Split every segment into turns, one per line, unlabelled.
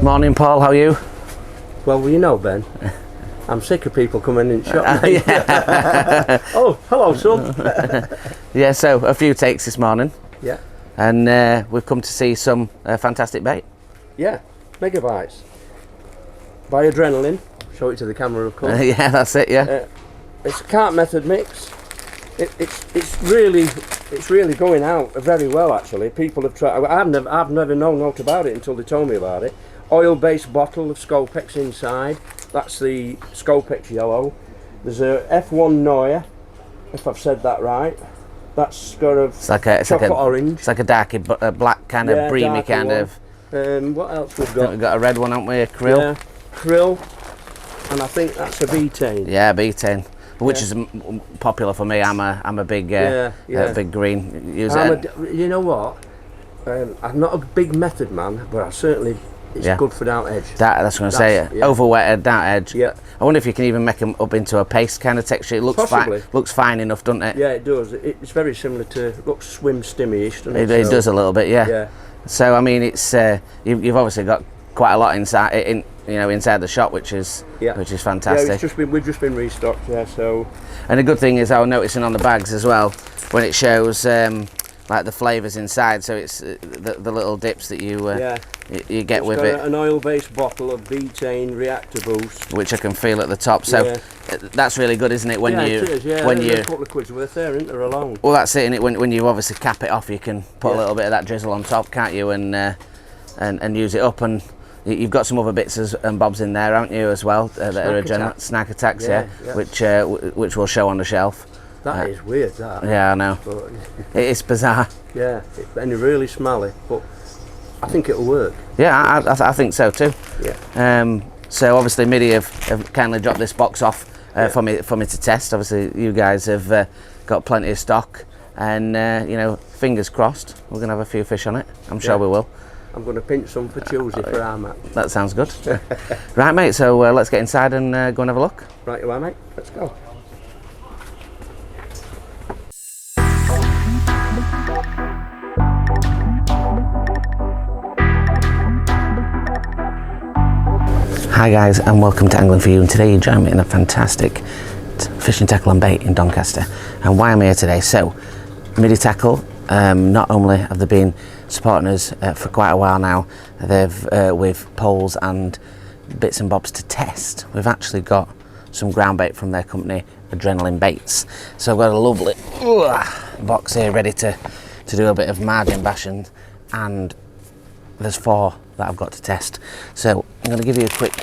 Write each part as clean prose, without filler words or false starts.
Morning, Paul. How are you?
Well, you know, Ben, I'm sick of people coming in and shot me. Oh, hello, son.
Yeah, so a few takes this morning.
Yeah.
And we've come to see some fantastic bait.
Yeah, Megabytes. By Adrenaline. Show it to the camera, of course.
Yeah, that's it, yeah.
It's a Carp method mix. It's really going out very well, actually. People have tried. I've never known naught about it until they told me about it. Oil-based bottle of Scopex inside. That's the Scopex yellow. There's a F1 Noya, if I've said that right. That's got a chocolate orange.
It's like a darky, black kind of breamy kind
one.
of.
What else we've got?
We've got a red one, haven't we? A krill.
Yeah, krill. And I think that's a betaine.
Yeah, betaine, which is popular for me. I'm a big big green user.
You know what? I'm not a big method man, but I certainly. It's good for down edge. That's
what I'm going to say. Overwetted, down edge.
Yeah.
I wonder if you can even make them up into a paste kind of texture. It looks fine. Looks fine enough, doesn't it?
Yeah, it does. It's very similar to looks swim stimmy-ish, doesn't it?
It does a little bit, yeah. Yeah. So I mean, it's you've obviously got quite a lot inside inside the shop, which is fantastic.
Yeah, we've just been restocked. Yeah, so.
And the good thing is, I was noticing on the bags as well when it shows. Like the flavours inside, so it's the little dips that you get with it.
An oil-based bottle of betaine reactor boost,
which I can feel at the top. So that's really good, isn't it? When
it is, when you a couple of quid's worth there, isn't there, alone?
Well, that's it. And when you obviously cap it off, you can put a little bit of that drizzle on top, can't you? And use it up. And you've got some other bits and bobs in there, haven't you, as well? That are snack attacks, which we'll show on the shelf.
That is weird, that.
Yeah, I know. But it's bizarre.
Yeah, and really smelly, but I think it'll work.
Yeah, I think so too.
Yeah.
So obviously Midi have kindly dropped this box off for me to test. Obviously you guys have got plenty of stock, and fingers crossed we're going to have a few fish on it. I'm sure we will.
I'm going to pinch some for Tuesday for our match.
That sounds good. Right, mate, so let's get inside and go and have a look.
Right you are, mate. Let's go.
Hi guys, and welcome to Angling For You, and today you join me in a fantastic fishing tackle and bait in Doncaster. And why I'm here today, so Midi Tackle, not only have they been supporting us for quite a while now, they've with poles and bits and bobs to test. We've actually got some ground bait from their company, Adrenaline Baits. So I've got a lovely box here ready to do a bit of margin bashing, and there's 4 that I've got to test. So I'm going to give you a quick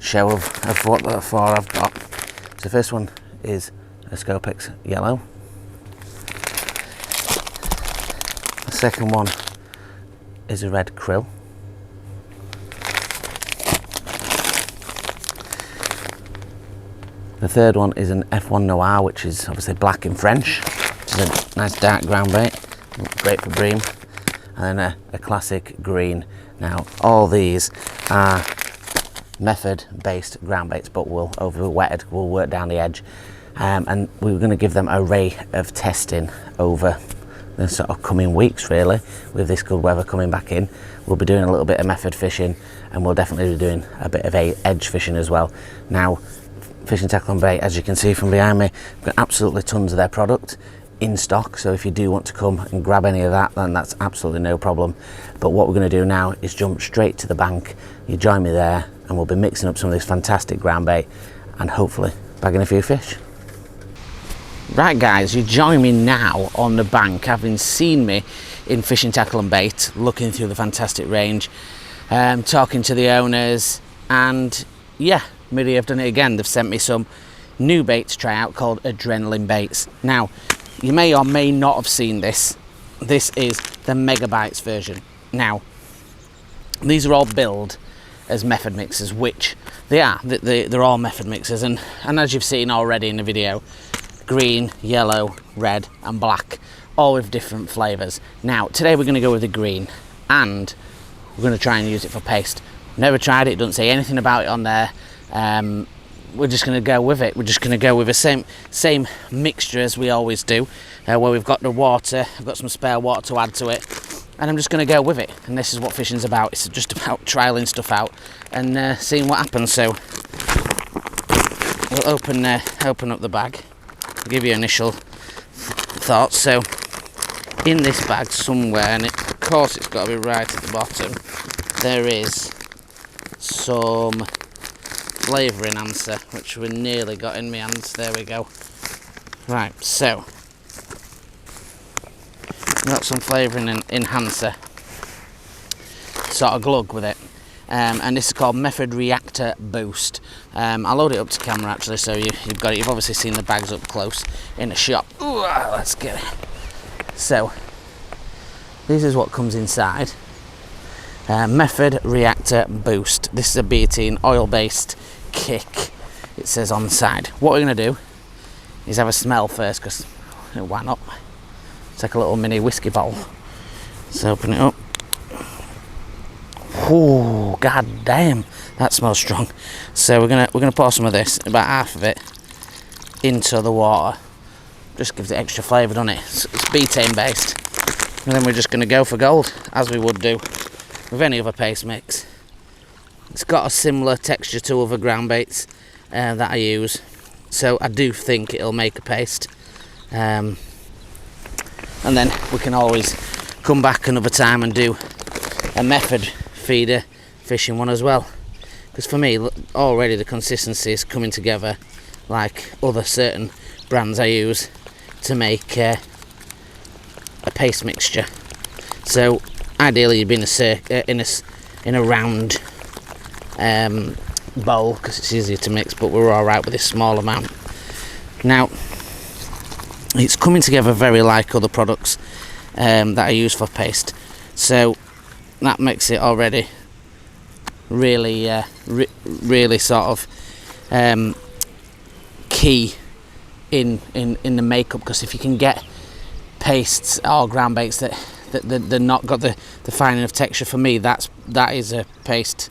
show of what the 4 I've got. So the first one is a Scopex yellow. The second one is a red krill. The third one is an F1 Noir, which is obviously black in French. It's a nice dark ground bait, great for bream. And then a classic green. Now all these are method based ground baits, but will overwetted, will work down the edge, and we're going to give them an array of testing over the sort of coming weeks, really. With this good weather coming back in, we'll be doing a little bit of method fishing, and we'll definitely be doing a bit of edge fishing as well. Now Fishing Tackle and Bait, as you can see from behind me, we've got absolutely tons of their product in stock, so if you do want to come and grab any of that, then that's absolutely no problem. But what we're going to do now is jump straight to the bank. You join me there, and we'll be mixing up some of this fantastic ground bait and hopefully bagging a few fish. Right guys, you join me now on the bank, having seen me in Fishing Tackle and Bait, looking through the fantastic range, talking to the owners, and yeah, Midi have done it again. They've sent me some new bait to try out called Adrenaline Baits. Now you may or may not have seen this. This is the Megabytes version. Now, these are all billed as method mixers, which they are. They're all method mixers, and as you've seen already in the video, green, yellow, red, and black, all with different flavours. Now, today we're going to go with the green, and we're going to try and use it for paste. Never tried it. Doesn't say anything about it on there. We're just going to go with it. We're just going to go with the same mixture as we always do, where we've got the water. I've got some spare water to add to it, and I'm just going to go with it. And this is what fishing's about. It's just about trialing stuff out and seeing what happens. So we'll open up the bag, give you initial thoughts. So in this bag somewhere, and of course it's got to be right at the bottom, there is some flavour enhancer, which we nearly got in my hands. There we go. Right, so got some flavouring enhancer, sort of glug with it, and this is called Method Reactor Boost. I'll load it up to camera actually, so you've got it. You've obviously seen the bags up close in a shop. Ooh, let's get it. So this is what comes inside. Method Reactor Boost. This is a betaine oil-based kick, it says on the side. What we're going to do is have a smell first, because why not? It's like a little mini whiskey bottle. Let's open it up. Oh, god damn, that smells strong. So we're gonna pour some of this, about half of it, into the water. Just gives it extra flavour, doesn't it? It's betaine based. And then we're just gonna go for gold, as we would do with any other paste mix. It's got a similar texture to other ground baits that I use, so I do think it'll make a paste. And then we can always come back another time and do a method feeder fishing one as well. Because for me, already the consistency is coming together like other certain brands I use to make a paste mixture. So ideally you'd be in a round bowl, because it's easier to mix, but we're alright with this small amount. Now it's coming together very like other products that I use for paste, so that makes it already really really sort of key in the makeup. Because if you can get pastes or ground baits that they're not got the fine enough texture, for me that is a paste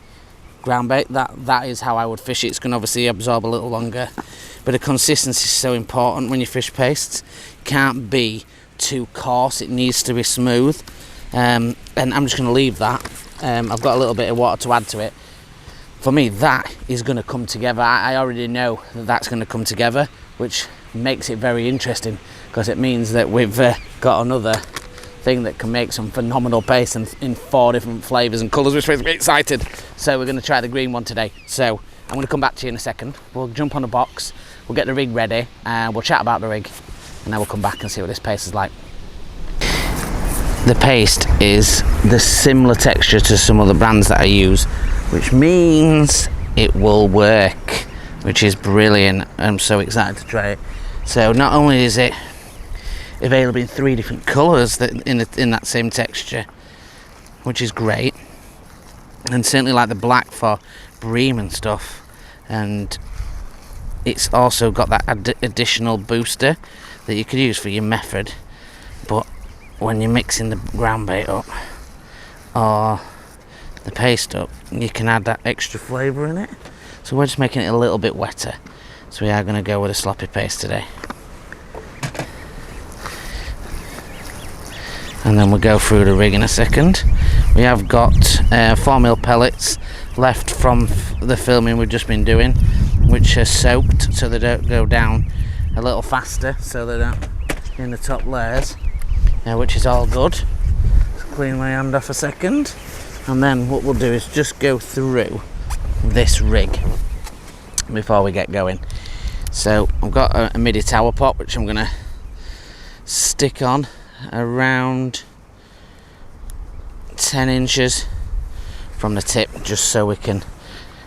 ground bait. That is how I would fish it. It's going to obviously absorb a little longer, but the consistency is so important when you fish pastes. It can't be too coarse, it needs to be smooth. And I'm just going to leave that. I've got a little bit of water to add to it. For me, that is going to come together. I already know that that's going to come together, which makes it very interesting, because it means that we've got another thing that can make some phenomenal paste in 4 different flavours and colours, which makes me excited. So we're going to try the green one today. So I'm going to come back to you in a second. We'll jump on a box, we'll get the rig ready, and we'll chat about the rig, and then we'll come back and see what this paste is like. The paste is the similar texture to some other brands that I use, which means it will work, which is brilliant. I'm so excited to try it. So not only is it available in 3 different colours that in that same texture, which is great, and certainly like the black for bream and stuff, and it's also got that additional booster that you could use for your method. But when you're mixing the ground bait up or the paste up, you can add that extra flavour in it. So we're just making it a little bit wetter, so we are going to go with a sloppy paste today. And then we'll go through the rig in a second. We have got 4mm pellets left from the filming we've just been doing, which are soaked so they don't go down a little faster, so they don't in the top layers, which is all good. Let's clean my hand off a second, and then what we'll do is just go through this rig before we get going. So I've got a midi tower pot, which I'm going to stick on around 10 inches from the tip, just so we can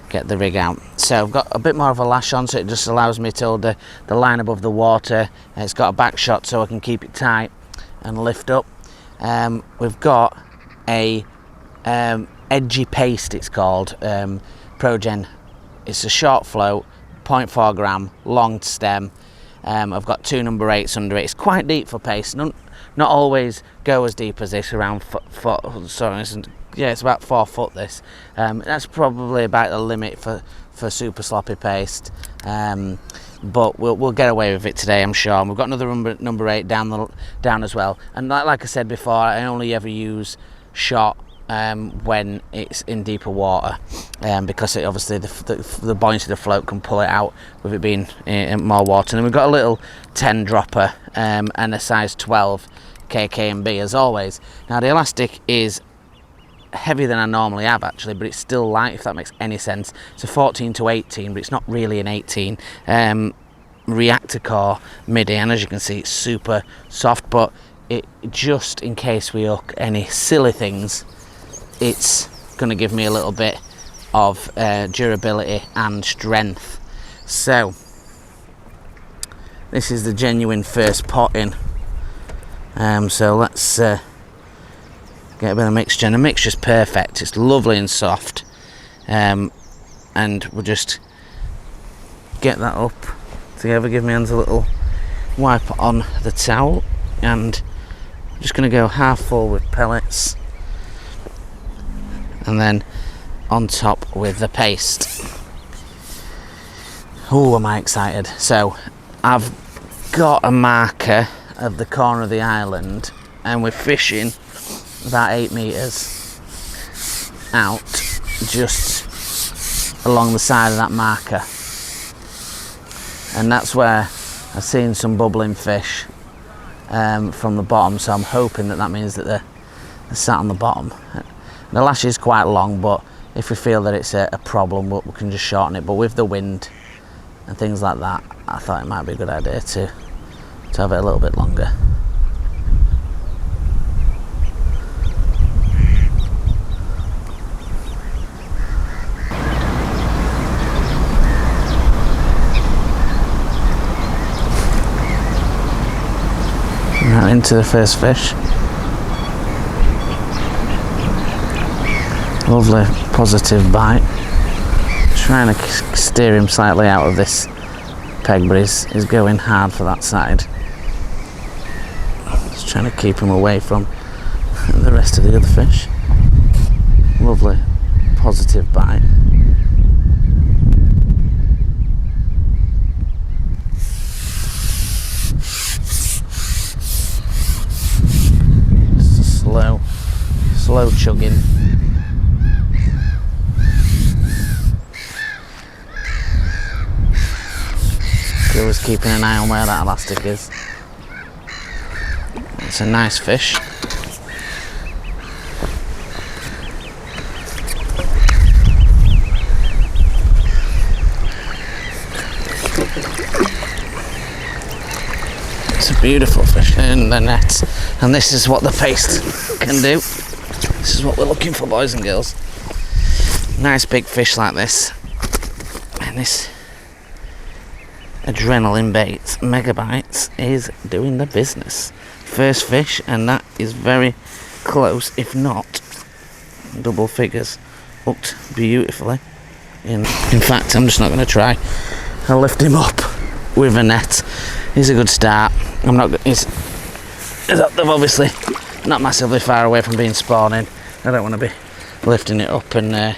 get the rig out. So I've got a bit more of a lash on, so it just allows me to hold the line above the water. It's got a back shot so I can keep it tight and lift up. We've got a edgy paste, it's called Progen. It's a short float, 0.4 gram, long stem. I've got 2 number 8s under it. It's quite deep for paste. Not always go as deep as this, around it's about 4 foot this. That's probably about the limit for super sloppy paste, but we'll get away with it today, I'm sure. And we've got another number 8 down as well, and like I said before, I only ever use shot when it's in deeper water, because it obviously the buoyancy of the float can pull it out with it being in more water. And then we've got a little 10 dropper and a size 12 KK&B as always. Now the elastic is heavier than I normally have actually, but it's still light, if that makes any sense. It's a 14 to 18, but it's not really an 18. Reactor core MIDI, and as you can see it's super soft, but it just in case we hook any silly things, it's going to give me a little bit of durability and strength. So this is the genuine first pot in, so let's get a bit of mixture, and the mixture's perfect. It's lovely and soft, and we'll just get that up together. Give my hands a little wipe on the towel, and I'm just going to go half full with pellets, and then on top with the paste. Oh, am I excited. So I've got a marker of the corner of the island, and we're fishing about 8 meters out, just along the side of that marker, and that's where I've seen some bubbling fish from the bottom, so I'm hoping that means that they're sat on the bottom. The lash is quite long, but if we feel that it's a problem, we can just shorten it. But with the wind and things like that, I thought it might be a good idea to have it a little bit longer. Now into the first fish. Lovely positive bite. Trying to steer him slightly out of this peg, but he's going hard for that side. Just trying to keep him away from the rest of the other fish. Lovely positive bite. Just a slow chugging. Always keeping an eye on where that elastic is. It's a nice fish. It's a beautiful fish in the net, and this is what the paste can do. This is what we're looking for, boys and girls. Nice big fish like this, and this Adrenaline Megabytes is doing the business. First fish, and that is very close, if not double figures. Hooked beautifully. In fact, I'm just not going to try. I'll lift him up with a net. He's a good start. He's obviously not massively far away from being spawning. I don't want to be lifting it up and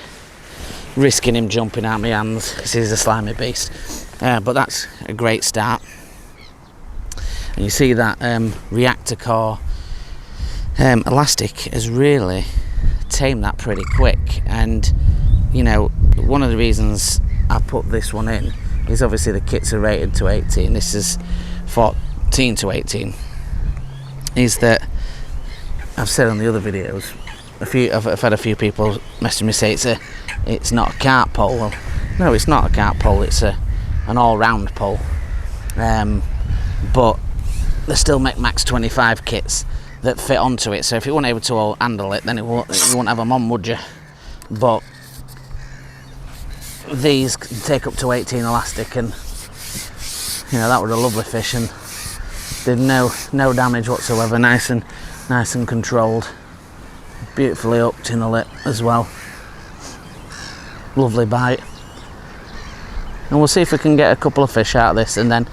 risking him jumping out my hands, because he's a slimy beast. But that's a great start, and you see that reactor core elastic has really tamed that pretty quick. And you know, one of the reasons I put this one in is obviously the kits are rated to 18. This is 14 to 18. Is that I've said on the other videos, I've had a few people message me say it's not a carp pole. Well, no, it's not a carp pole. It's an all-round pole, but they still make max 25 kits that fit onto it, so if you weren't able to handle it, then you wouldn't have them on, would you? But these take up to 18 elastic, and you know, that was a lovely fish and did no damage whatsoever. Nice and controlled, beautifully hooked in the lip as well. Lovely bite. And we'll see if we can get a couple of fish out of this, and then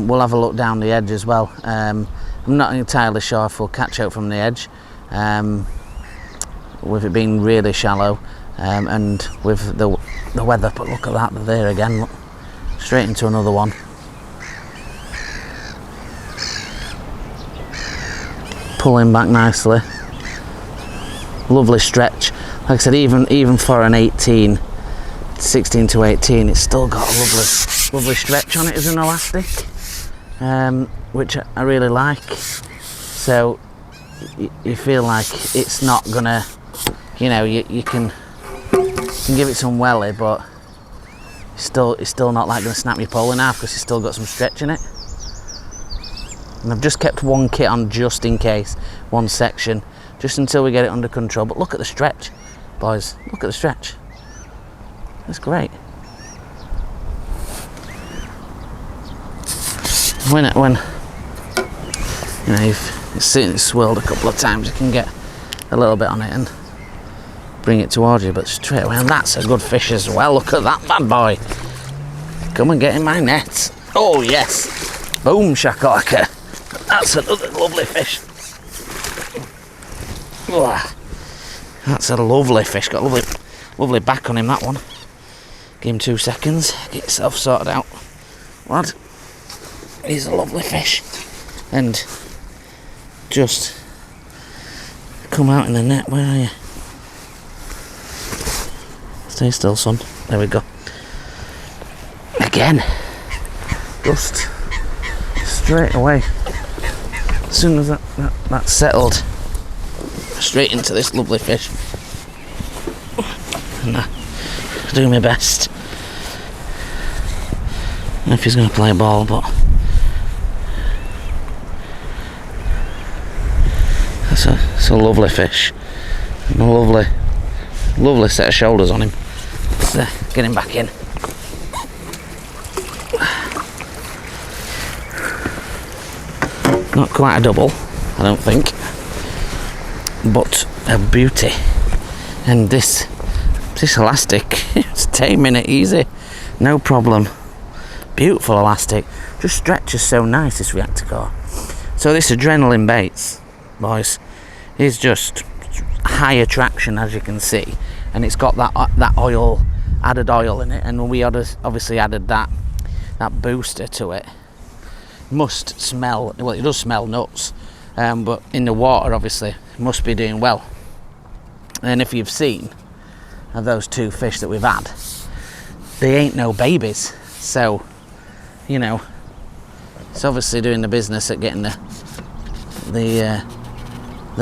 we'll have a look down the edge as well. I'm not entirely sure if we'll catch out from the edge, with it being really shallow, and with the weather. But look at that, they're there again. Look, straight into another one. Pulling back nicely. lovely stretch. Like I said, even for an 16 to 18, it's still got a lovely stretch on it as an elastic, which I really like. So you feel like it's not gonna, you know, you can give it some welly, but it's still not like gonna snap your pole in half because it's still got some stretch in it. And I've just kept one kit on just in case, one section, just until we get it under control. But look at the stretch, boys. Look at the stretch. That's great. When you know you've seen it swirled a couple of times, you can get a little bit on it and bring it towards you. But straight away, and that's a good fish as well. Look at that bad boy. Come and get in my net. Oh yes, boom shakalaka. That's another lovely fish. Oh, that's a lovely fish. Got a lovely back on him, that one. Give him 2 seconds. Get yourself sorted out, lad. He's a lovely fish. And just come out in the net. Where are you? Stay still, son. There we go. Again. Just straight away. As soon as that's settled, straight into this lovely fish. And I do my best. I don't know if he's going to play ball, but it's a lovely fish. And a lovely set of shoulders on him. Let's get him back in. Not quite a double, I don't think, but a beauty. And this elastic, it's taming it easy, no problem. Beautiful elastic, just stretches so nice, this reactor core. So this Adrenaline baits, boys, is just high attraction, as you can see, and it's got that added oil in it, and we obviously added that booster to it. Must smell, well, it does smell nuts, but in the water obviously it must be doing well. And if you've seen those 2 fish that we've had, they ain't no babies, so you know it's obviously doing the business at getting the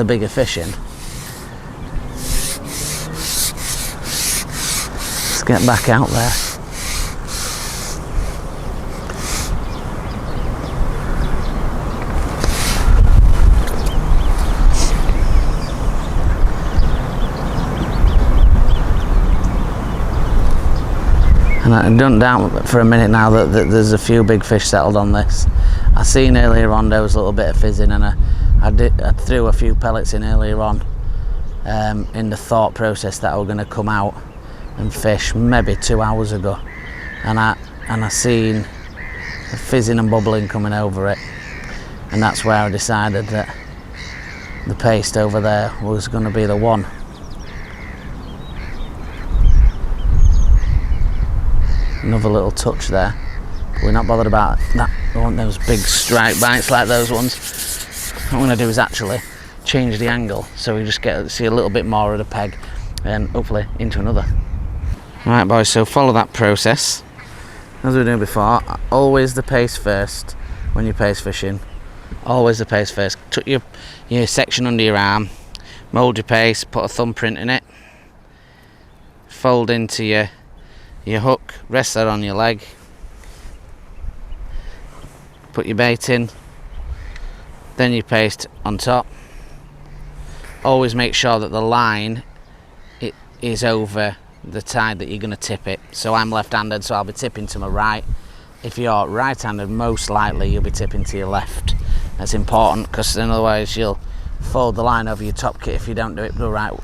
bigger fish in. Let's get back out there. And I don't doubt for a minute now that there's a few big fish settled on this. I seen earlier on there was a little bit of fizzing, and I threw a few pellets in earlier on in the thought process that I were going to come out and fish maybe 2 hours ago, and I seen the fizzing and bubbling coming over it, and that's where I decided that the paste over there was going to be the one. Another little touch there, but we're not bothered about that. I want those big strike bites like those ones. What I'm going to do is actually change the angle so we just get to see a little bit more of the peg and hopefully into another. Right boys, so follow that process as we were doing before. Always the paste first when you're paste fishing. Always the paste first. Tuck your section under your arm, mould your paste, put a thumbprint in it, fold into your hook, rest that on your leg, put your bait in, then your paste on top. Always make sure that the line is over the tide that you're going to tip it. So I'm left-handed, so I'll be tipping to my right. If you're right-handed, most likely you'll be tipping to your left. That's important because otherwise you'll fold the line over your top kit if you don't do it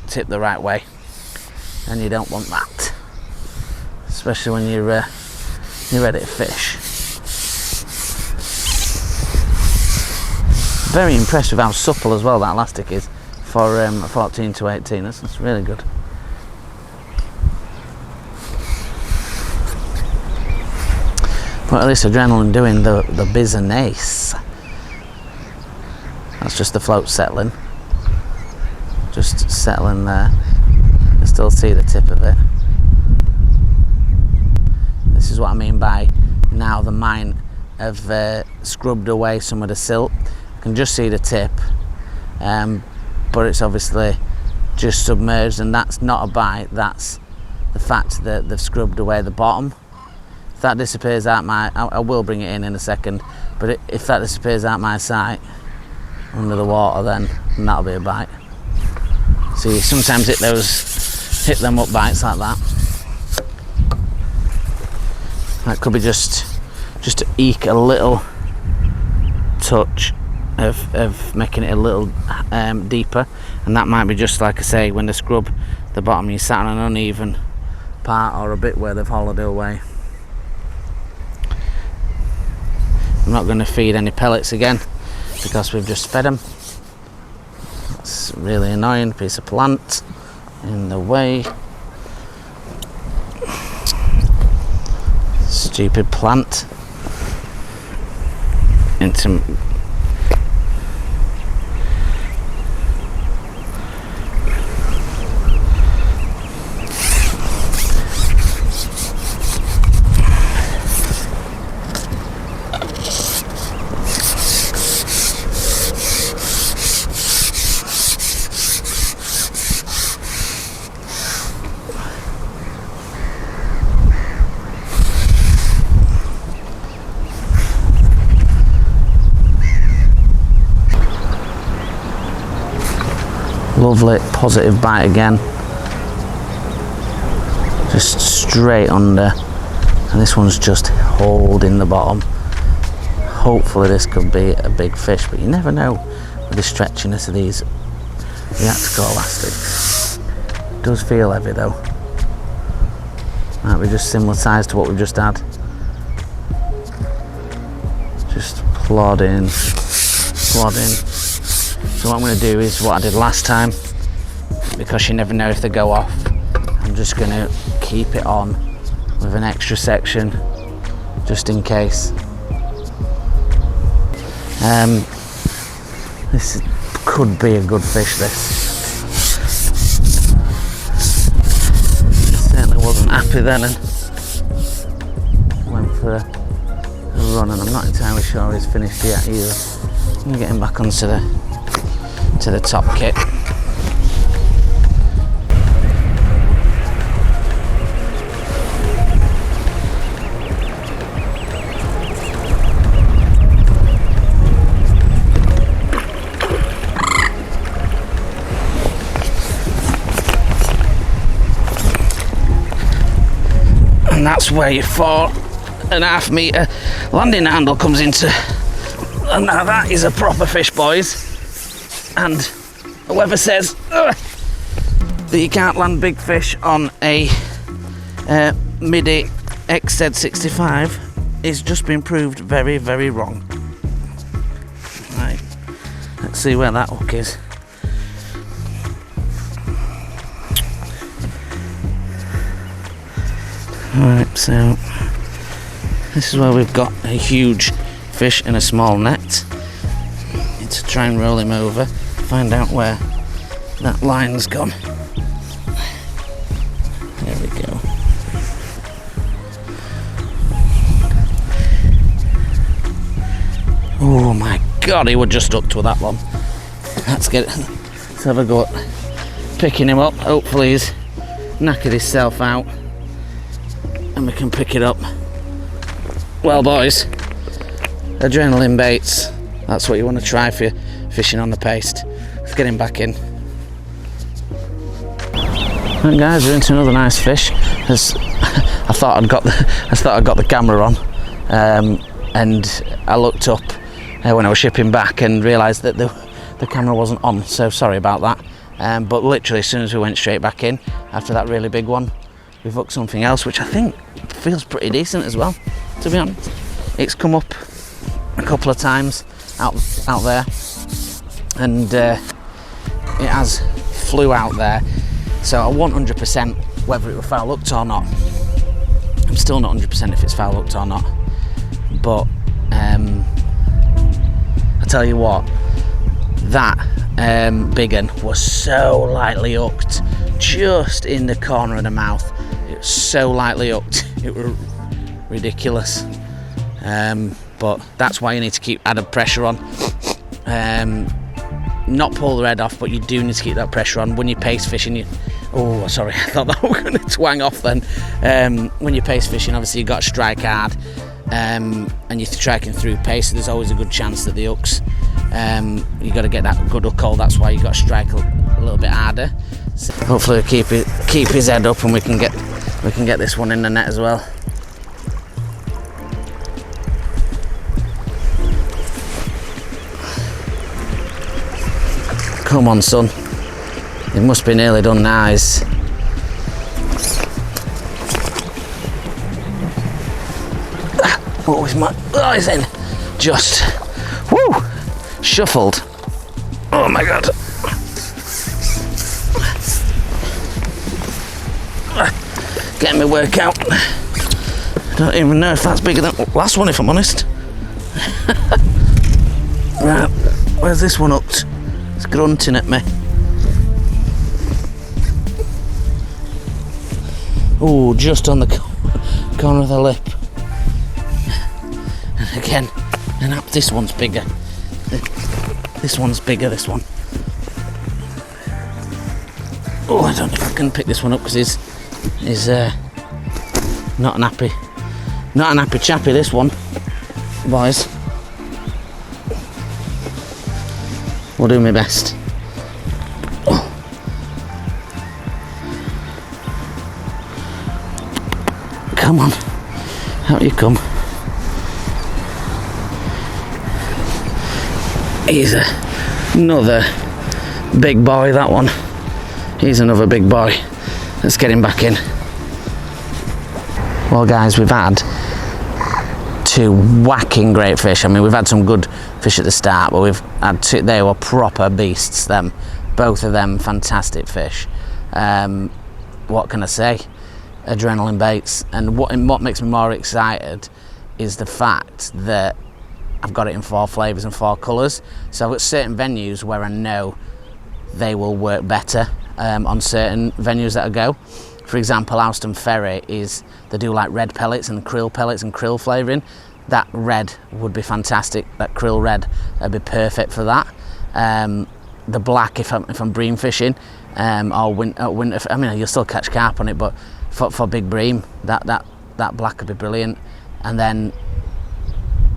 tip the right way, and you don't want that, especially when you're ready to fish. Very impressed with how supple as well that elastic is for 14 to 18. That's really good. But at least Adrenaline doing the business. That's just the float settling. just settling there. You still see the tip of it. This is what I mean by now the might have scrubbed away some of the silt. You can just see the tip, but it's obviously just submerged, and that's not a bite, that's the fact that they've scrubbed away the bottom. If that disappears out I will bring it in a second, but if that disappears out my sight under the water, then that'll be a bite. So you sometimes hit them up bites like that. That could be just to eke a little touch of making it a little deeper, and that might be just like I say, when they scrub the bottom, you sat on an uneven part or a bit where they've hollowed it away. I'm not going to feed any pellets again because we've just fed them. That's really annoying. Piece of plant in the way. Stupid plant. Into lovely positive bite again, just straight under, and this one's just holding the bottom. Hopefully this could be a big fish, but you never know with the stretchiness of these reactical elastics. It does feel heavy though. Might be just similar size to what we've just had. Just plodding. So what I'm going to do is what I did last time, because you never know if they go off. I'm just going to keep it on with an extra section just in case. This could be a good fish, this. Certainly wasn't happy then and went for a run, and I'm not entirely sure he's finished yet either. I'm going to get him back onto the top kit. And that's where your 4.5 metre landing handle comes into. And now that is a proper fish, boys. And whoever says that you can't land big fish on a MIDI XZ65 is just been proved very, very wrong. Right, let's see where that hook is. Alright, so this is where we've got a huge fish in a small net. Need to try and roll him over, find out where that line's gone. There we go. Oh my god, he was just up to that one. Let's have a go at picking him up. Hopefully he's knackered himself out and we can pick it up. Well boys, adrenaline baits, that's what you want to try for fishing on the paste. Let's get him back in. Right guys, we're into another nice fish. I thought I'd got the camera on, and I looked up when I was shipping back and realised that the camera wasn't on, so sorry about that. But literally as soon as we went straight back in after that really big one, we've hooked something else which I think feels pretty decent as well, to be honest. It's come up a couple of times out there, and it has flew out there, so I want 100% whether it were foul hooked or not. I'm still not 100% if it's foul hooked or not, but I tell you what, that big one was so lightly hooked, just in the corner of the mouth. It was so lightly hooked, it was ridiculous. But that's why you need to keep added pressure on. Not pull the head off, but you do need to keep that pressure on. When you're paste fishing, oh sorry, I thought that was going to twang off then. When you're paste fishing, obviously you've got to strike hard, and you're striking through paste, so there's always a good chance that the hooks, you got to get that good hook hold. That's why you got to strike a little bit harder. So hopefully we'll keep his head up, and we can get this one in the net as well. Come on, son. It must be nearly done now. Oh, he's in. Just. Woo! Shuffled. Oh my god. Getting me work out. I don't even know if that's bigger than the last one, if I'm honest. Right, where's this one hooked? It's grunting at me. Oh, just on the corner of the lip. And again, and this one's bigger. This one's bigger, this one. Oh, I don't know if I can pick this one up because he's not an happy chappy, this one, boys. We'll do my best. Oh. Come on, out you come. He's another big boy, that one. He's another big boy. Let's get him back in. Well guys, we've had two whacking great fish. I mean, we've had some good fish at the start, but we've had two, they were proper beasts, them. Both of them fantastic fish. What can I say? Adrenaline baits. And what makes me more excited is the fact that I've got it in 4 flavours and 4 colours. So I've got certain venues where I know they will work better on certain venues that I go. For example, Houston Ferry they do like red pellets and krill flavouring. That red would be fantastic. That krill red would be perfect for that. The black, if I'm bream fishing, or winter, I mean, you'll still catch carp on it, but for big bream, that black would be brilliant. And then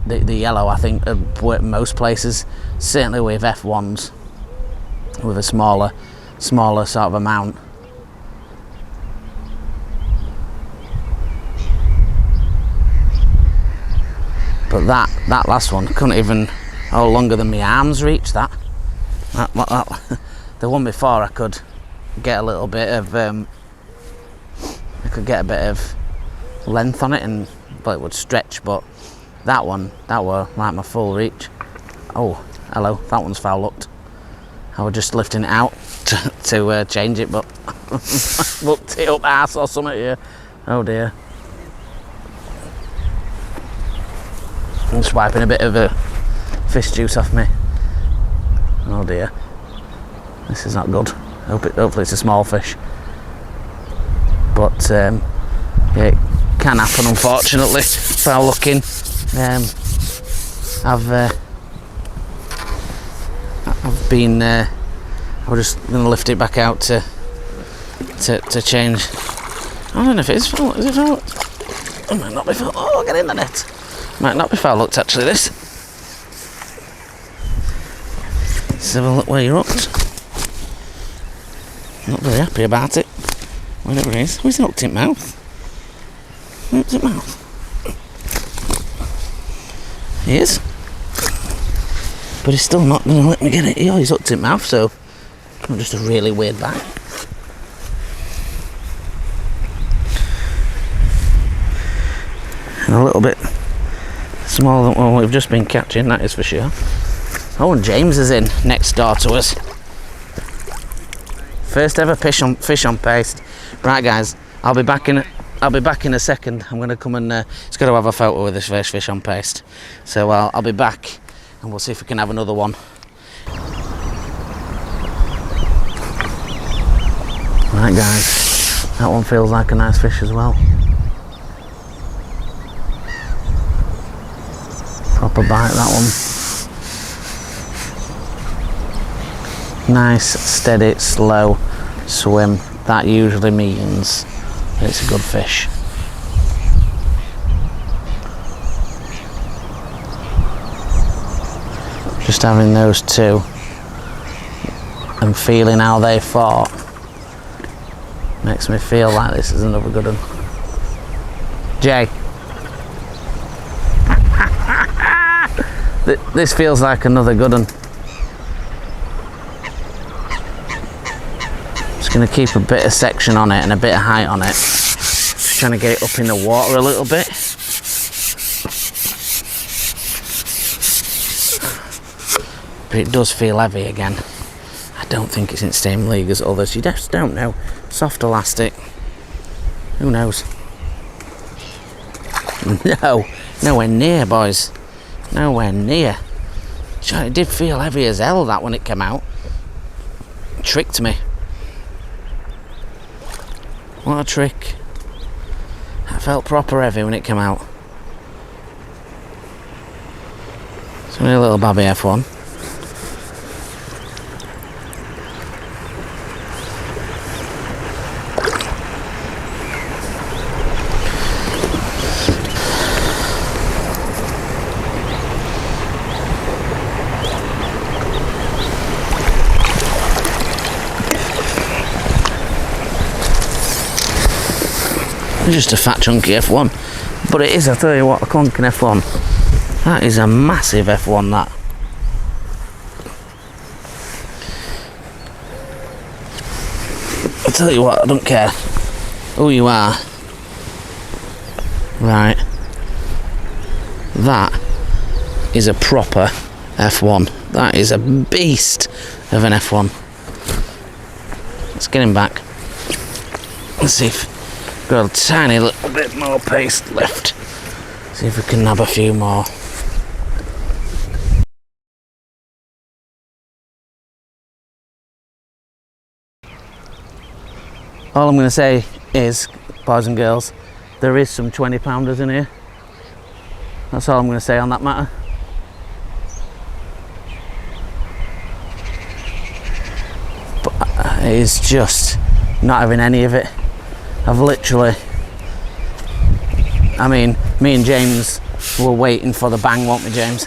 the yellow, I think, would work most places. Certainly with F1s, with a smaller sort of amount. But that last one couldn't even, longer than my arms reach. That the one before I could get a little bit of length on it, but it would stretch. But that one, that were like my full reach. Oh, hello, that one's foul hooked. I was just lifting it out to change it, but looked it up arse or something here. Oh dear. I'm just wiping a bit of fish juice off me. Oh dear. This is not good. Hopefully it's a small fish. But yeah, it can happen, unfortunately. Foul looking. I was just going to lift it back out to change. I don't know if it is foul. Is it foul? It might not be foul. Oh, get in the net. Might not be foul looked, actually, this. Let's have a look where you're hooked. Not very happy about it. Whatever it is. Where's it hooked in mouth? Where's it mouth? He is. But he's still not going to let me get it. Oh, he's hooked in mouth, so just a really weird bite. And a little bit smaller than what we've just been catching, that is for sure. Oh, and James is in next door to us. First ever fish on paste. Right, guys, I'll be back in a second. I'm going to come and it's got to have a photo with this first fish on paste. So I'll be back, and we'll see if we can have another one. Right guys, that one feels like a nice fish as well. Proper bite that one. Nice, steady, slow swim. That usually means that it's a good fish. Just having those two and feeling how they fought makes me feel like this is another good one. Jay. This feels like another good one. Just going to keep a bit of section on it and a bit of height on it. Just trying to get it up in the water a little bit. But it does feel heavy again. I don't think it's in the same league as others. You just don't know. Soft elastic. Who knows? No, nowhere near, boys. Nowhere near. It did feel heavy as hell, that when it came out. It tricked me. What a trick. That felt proper heavy when it came out. It's only a little babby F1. Just a fat chunky F1, but it is, I tell you what, a clunking F1. That is a massive F1, that. I tell you what, I don't care who you are. Right, that is a proper F1. That is a beast of an F1. Let's get him back. Let's see if got a tiny little bit more paste left. See if we can nab a few more. All I'm going to say is, boys and girls, there is some 20-pounders in here. That's all I'm going to say on that matter. But it is just not having any of it. I've literally, I mean, me and James were waiting for the bang, weren't we, James?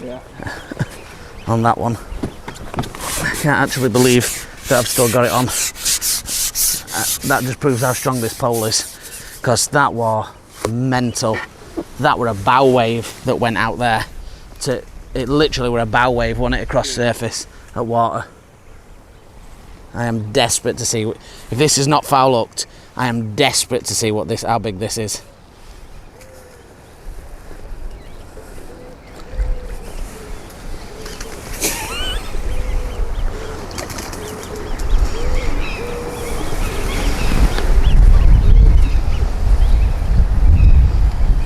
Yeah.
On that one. I can't actually believe that I've still got it on. That just proves how strong this pole is, because that was mental. That were a bow wave that went out there. It literally were a bow wave, wasn't it, across surface at water. I am desperate to see, if this is not foul hooked, I am desperate to see how big this is.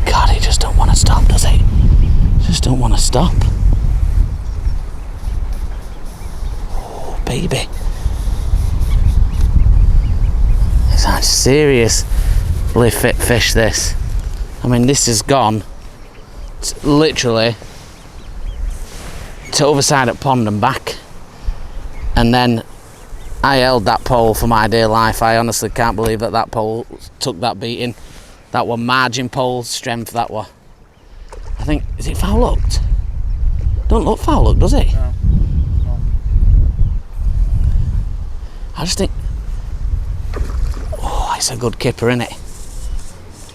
God, he just don't want to stop, does he? Just don't want to stop. Oh, baby. It's a seriously fit fish, this. I mean, this has gone literally to the other side of the pond and back. And then I held that pole for my dear life. I honestly can't believe that pole took that beating. That was margin pole strength, that was. I think, is it foul hooked? Don't look foul hooked, does it?
No.
I just think, oh, it's a good kipper, isn't it?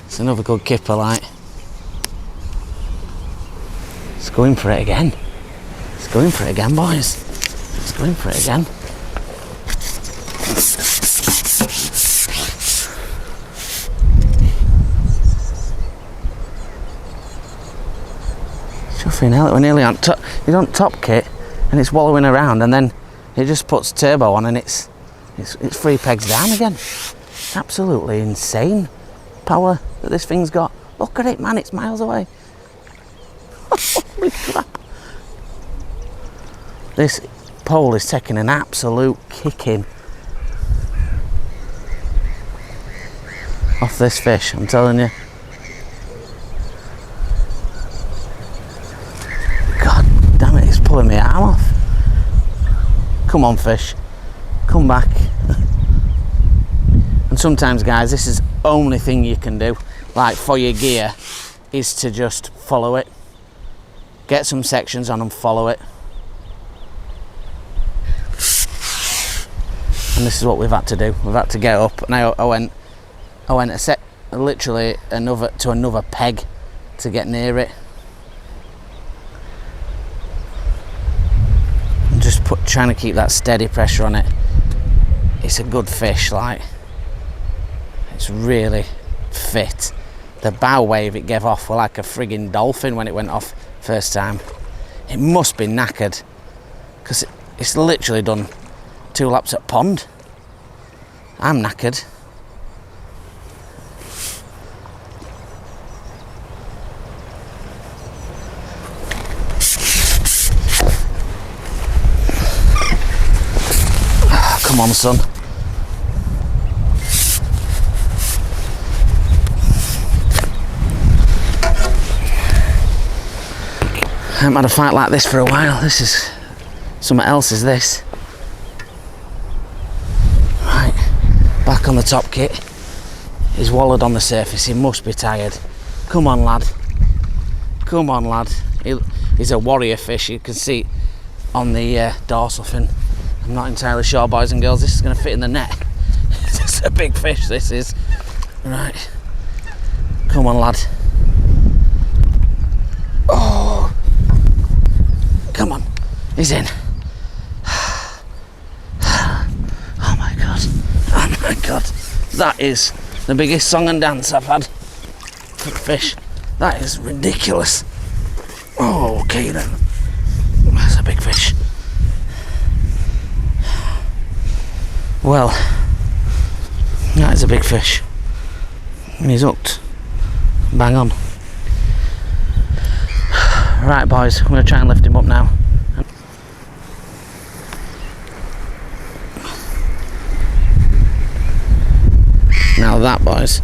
It's another good kipper, like. It's going for it again. It's going for it again, boys. It's going for it again. Chuffing hell, we're nearly on top. You're on top kit and it's wallowing around, and then it just puts turbo on and it's 3 pegs down again. Absolutely insane power that this thing's got. Look at it, man, it's miles away. Holy crap. This pole is taking an absolute kicking. off this fish, I'm telling you. God damn it, it's pulling my arm off. Come on fish, come back. And sometimes guys, this is the only thing you can do, like for your gear, is to just follow it. Get some sections on and follow it. And this is what we've had to do. We've had to get up, and I went literally to another peg to get near it. And just trying to keep that steady pressure on it. It's a good fish, like. It's really fit. The bow wave it gave off were like a frigging dolphin when it went off first time. It must be knackered, because it's literally done 2 laps at pond. I'm knackered. Oh, come on, son. I haven't had a fight like this for a while. This is something else, is this. Right, back on the top kit. He's wallowed on the surface, he must be tired. Come on lad, come on lad. He's a warrior fish, you can see on the dorsal fin. I'm not entirely sure, boys and girls, this is going to fit in the net. It's a big fish, this is. Right, come on lad. Oh, come on, he's in. Oh my god, oh my god. That is the biggest song and dance I've had for fish. That is ridiculous. Oh, okay then. That's a big fish. Well, that is a big fish. He's hooked. Bang on. Right boys, I'm going to try and lift him up now. Now that, boys,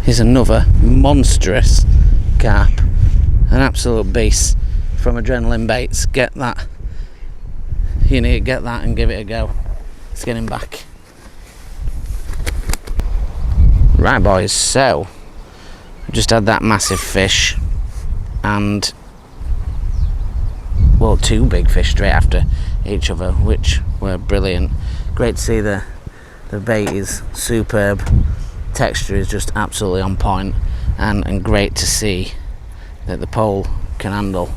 is another monstrous carp. An absolute beast from Adrenaline Baits. Get that. You need to get that and give it a go. Let's get him back. Right boys, so I just had that massive fish and, well, 2 big fish straight after each other, which were brilliant. Great to see the bait is superb. Texture is just absolutely on point, and great to see that the pole can handle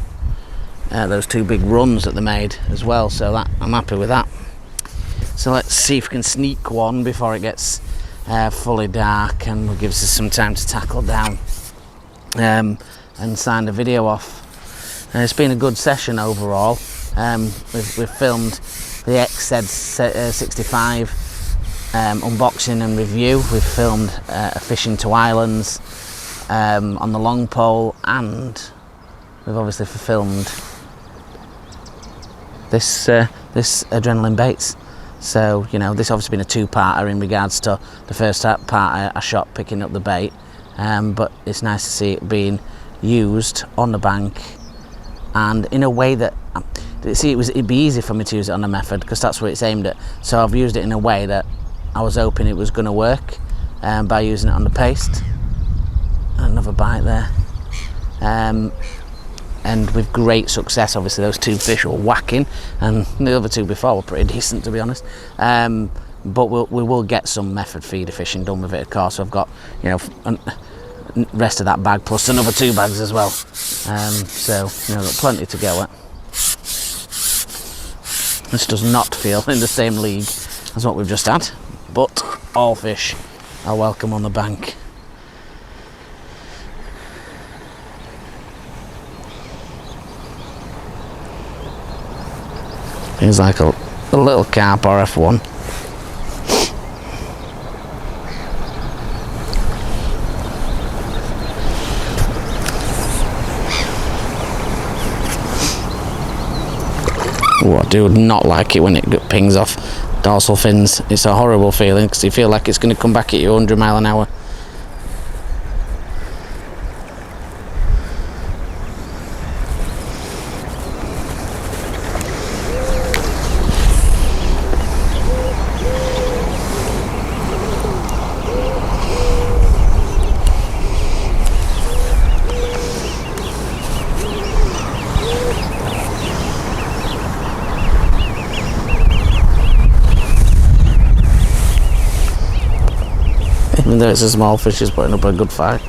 those 2 big runs that they made as well, so that I'm happy with that. So let's see if we can sneak one before it gets fully dark and gives us some time to tackle down and sign the video off. It's been a good session overall. We've filmed the XZ65 unboxing and review. We've filmed a fishing to islands on the long pole, and we've obviously filmed this Adrenaline Baits. So, you know, this obviously been a 2-parter in regards to the first part I shot picking up the bait, but it's nice to see it being used on the bank, and in a way that, see, it'd be easy for me to use it on the method because that's what it's aimed at. So I've used it in a way that I was hoping it was going to work by using it on the paste. Another bite there. And with great success. Obviously those 2 fish were whacking, and the other 2 before were pretty decent, to be honest. But we will get some method feeder fishing done with it, of course. So I've got, you know, rest of that bag plus another 2 bags as well. So, you know, got plenty to go at. This does not feel in the same league as what we've just had, but all fish are welcome on the bank. He's like a little carp or F1. Oh, I do not like it when it pings off dorsal fins. It's a horrible feeling because you feel like it's going to come back at you 100 miles an hour. even though it's a small fish, is putting up a good fight.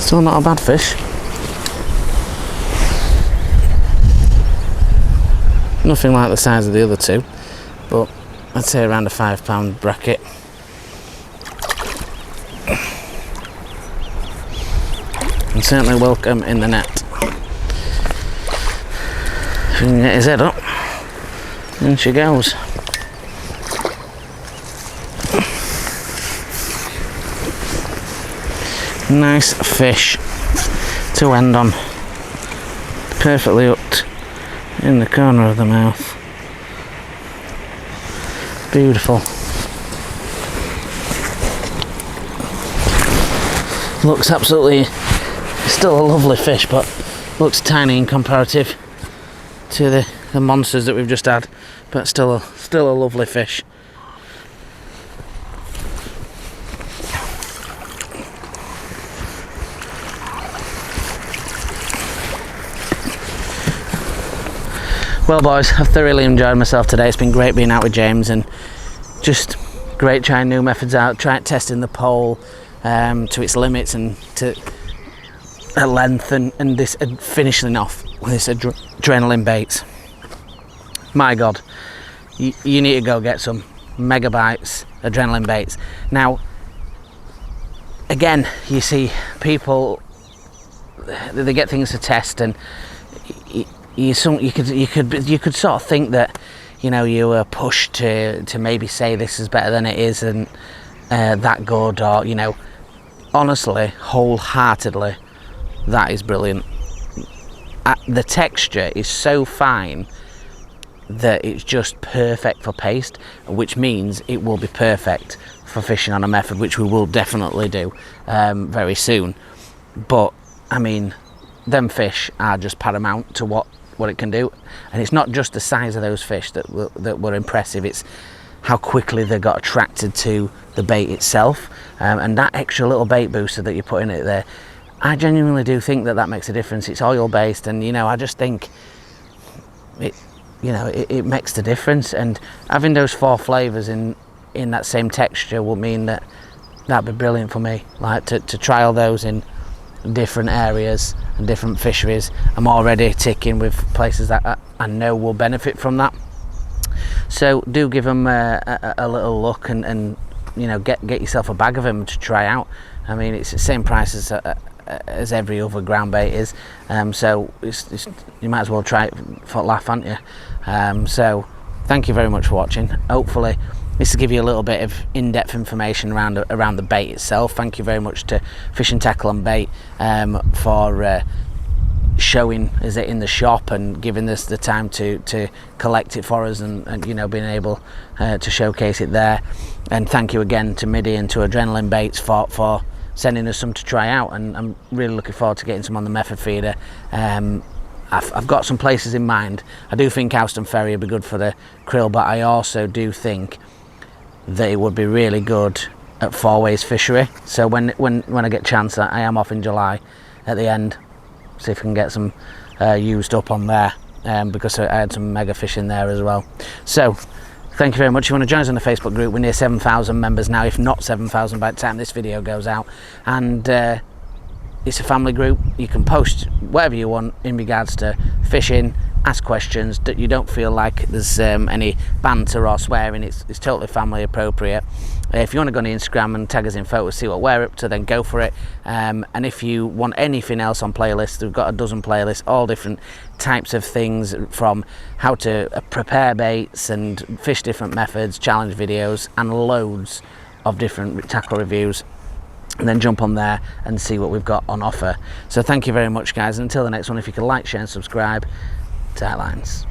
Still not a bad fish. Nothing like the size of the other two, but I'd say around a £5 bracket. And certainly welcome in the net. If you can get his head up, in she goes. Nice fish to end on, perfectly hooked in the corner of the mouth. Beautiful. Looks absolutely, still a lovely fish, but looks tiny in comparative to the monsters that we've just had, but still a lovely fish. Well boys, I've thoroughly enjoyed myself today. It's been great being out with James, and just great trying new methods out, testing the pole to its limits and to a length, and this finishing off with this adrenaline baits. My God, you need to go get some Megabytes adrenaline baits. Now, again, you see people, they get things to test, and you could sort of think that, you know, you were pushed to maybe say this is better than it is, and that good, or, you know, honestly, wholeheartedly, that is brilliant. The texture is so fine that it's just perfect for paste, which means it will be perfect for fishing on a method, which we will definitely do very soon. But I mean, them fish are just paramount to what it can do, and it's not just the size of those fish that were impressive, it's how quickly they got attracted to the bait itself, and that extra little bait booster that you put in it there. I genuinely do think that makes a difference. It's oil based, and you know, I just think it makes the difference, and having those 4 flavors in that same texture will mean that'd be brilliant for me, like to trial those in different areas and different fisheries. I'm already ticking with places that I know will benefit from that, so do give them a little look, and you know, get yourself a bag of them to try out. I mean, it's the same price as every other ground bait is, so it's, you might as well try it for a laugh, aren't you? So thank you very much for watching. Hopefully this will give you a little bit of in-depth information around the bait itself. Thank you very much to Fish and Tackle and Bait for showing us it in the shop and giving us the time to collect it for us, and you know, being able to showcase it there. And thank you again to Midi and to Adrenaline Baits for sending us some to try out, and I'm really looking forward to getting some on the method feeder. I've got some places in mind. I do think Houston Ferry would be good for the krill, but I also do think that it would be really good at 4 Ways Fishery. So when I get a chance, I am off in July at the end, see if I can get some used up on there, because I had some mega fish in there as well. So thank you very much. If you want to join us on the Facebook group, we're near 7,000 members now, if not 7,000 by the time this video goes out, and it's a family group. You can post whatever you want in regards to fishing, ask questions, that you don't feel like there's any banter or swearing. It's totally family appropriate. If you want to go on Instagram and tag us in photos, see what we're up to, then go for it. And if you want anything else on playlists, we've got a dozen playlists, all different types of things, from how to prepare baits and fish different methods, challenge videos, and loads of different tackle reviews. And then jump on there and see what we've got on offer. So thank you very much, guys, and until the next one, if you could like, share and subscribe. Tight lines.